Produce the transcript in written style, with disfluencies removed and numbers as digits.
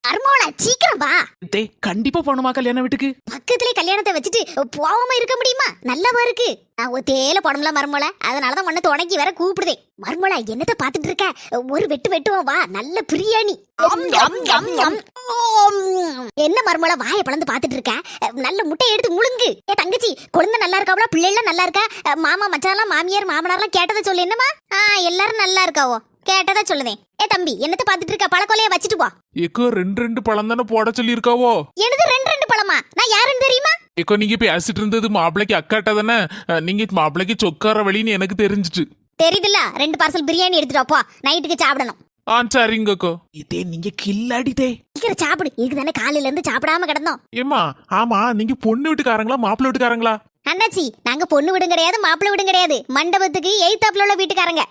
அருமோள சீக்கிரம் வா. டேய் கண்டிப்பா போணுமா கல்யாண வீட்டுக்கு? பக்கத்திலே கல்யாணத்தை வச்சுட்டு போகாம இருக்க முடியுமா? நல்லவா இருக்கு. நான் ஒத்தேல போடணும்ல மருமோள, அதனாலதான் உன்னை தொடங்கி வர கூப்பிடுதே. மருமோள என்னத்த பாத்துட்டு இருக்க? ஒரு வெட்டு வெட்டுவோம் வா, நல்ல பிரியாணி. என்ன மருமோள வாயை பழந்து பாத்துட்டு இருக்க? நல்ல முட்டை எடுத்து முழுங்கு. ஏ தங்கச்சி, குழந்தை நல்லா இருக்காவளா? பிள்ளைலாம் நல்லா இருக்கா? மாமா மச்சான்லாம் மாமியார் மாமனார்லாம் கேட்டதை சொல்லு. என்னமா? எல்லாரும் நல்லா இருக்காவோ, கேட்டதா சொல்லுதேன். ஏ தம்பி, என்னத்த பாத்துட்டு இருக்க? பழக்கொலைய வச்சுட்டு போ. ஏக்கோ ரெண்டு பழம் தானே போட சொல்லி இருக்காவோ? எனது ரெண்டு பழமா? நான் யாருன்னு தெரியுமா? ஏக்கோ நீங்க பேசிட்டு இருந்தது மாப்பிளைக்கு அக்காட்ட தானே? நீங்க மாப்பிளைக்கு சொக்கார வழின்னு எனக்கு தெரிஞ்சிட்டு. தெரியுதுல்ல, 2 பார்சல் பிரியாணி எடுத்துட்டு வாப்பா, நைட்டுக்கு சாப்பிடணும். சரிங்கக்கோ. இதே நீங்க கில்லாடிதே. சீக்கிரம் சாப்பிடு. இதுக்கு தானே காலையில இருந்து சாப்பிடாம கிடந்தோம். ஏமா ஆமா, நீங்க பொண்ணு வீட்டுக்காரங்களா மாப்பிள்ளை வீட்டுக்காரங்களா? அண்ணாச்சி, நாங்க பொண்ணு வீடும் கிடையாது மாப்பிள்ளை வீடும் கிடையாது, மண்டபத்துக்கு எய்தாப்புல உள்ள வீட்டுக்காரங்க.